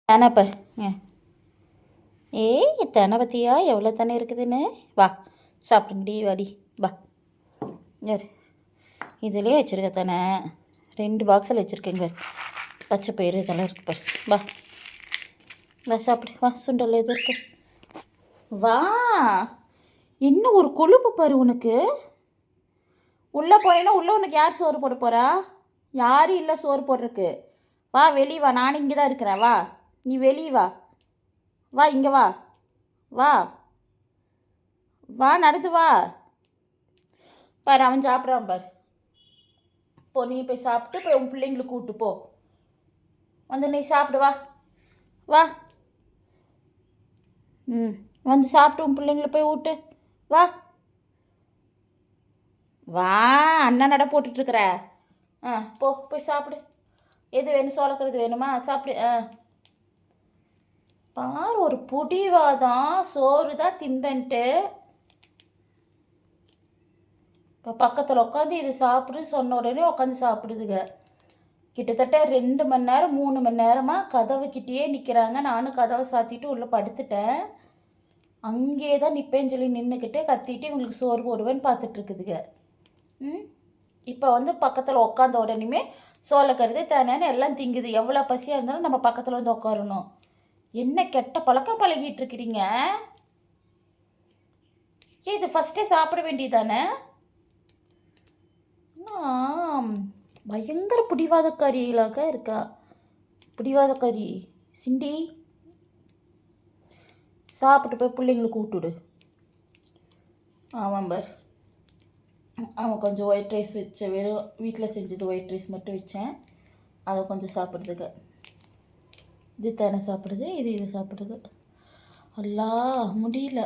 தானே பாருங்க. ஏய் தானே பற்றியா எவ்வளோ தானே இருக்குதுன்னு. வா சாப்பிடுங்கடி வாடி வா. யார் இதுலேயே வச்சுருக்க தானே 2 பாக்ஸில் வச்சுருக்கேங்க. பச்சை பயிறு இதெல்லாம் இருக்கு பாரு. வா வா சாப்பிடு வா. சுண்டல் எது இருக்கு வா. இன்னும் ஒரு கொழுப்பு பாரு உனக்கு. உள்ளே போனேன்னா உள்ளே உனக்கு யார் சோறு போட போகிறா? யாரும் இல்லை சோறு போடுறதுக்கு. வா வெளியே வா. நான் இங்கே தான் இருக்கிறேன். வா நீ வெளியே வா. வா இங்கே வா. வா வா நடந்து வா. பாரு அவன் சாப்பிட்றான் பாரு. போ நீ போய் சாப்பிட்டு போய் உன் பிள்ளைங்களுக்கு கூப்பிட்டு போ. வந்து நீ சாப்பிடு வா. வா வந்து சாப்பிட்டு உன் பிள்ளைங்கள போய் ஊட்டு. வா வா. அண்ணா நட போட்டுட்ருக்குற. போ போய் சாப்பிடு. எது வேணும்? சோளக்கிறது வேணுமா? சாப்பிடு. பாரு ஒரு புடிவாதான். சோறு தான் தின்பன்ட்டு இப்போ பக்கத்தில் உட்காந்து இது சாப்பிடு சொன்ன உடனே உட்காந்து சாப்பிடுதுங்க. கிட்டத்தட்ட 2 மணி நேரம் 3 மணி நேரமாக கதவுக்கிட்டேயே நிற்கிறாங்க. நானும் கதவை சாத்திட்டு உள்ளே படுத்துட்டேன். அங்கே தான் நிற்பேன்னு சொல்லி நின்றுக்கிட்டு கத்திட்டு இவங்களுக்கு சோறு போடுவேன்னு பார்த்துட்ருக்குதுங்க. இப்போ வந்து பக்கத்தில் உட்காந்த உடனேமே சோளக்கருது தேனேன்னு எல்லாம் திங்குது. எவ்வளோ பசியாக இருந்தாலும் நம்ம பக்கத்தில் வந்து உட்காரணும். என்ன கெட்ட பழக்கம் பழகிட்டு இருக்கிறீங்க? இது ஃபஸ்ட்டே சாப்பிட வேண்டியதானே? பயங்கர பிடிவாதக்காரிகளாக இருக்கா. பிடிவாதக்காரி சிண்டி. சாப்பிட்டு போய் பிள்ளைங்களுக்கு விட்டுடு. ஆமாம் பார். அவன் கொஞ்சம் ஒயிட் ரைஸ் வச்ச வெறும் வீட்டில் செஞ்சது ஒயிட் ரைஸ் மட்டும் வச்சேன். அதை கொஞ்சம் சாப்பிட்றதுக்கு. இது தானே சாப்பிடுது. இது சாப்பிடுது. அல்லா முடியல.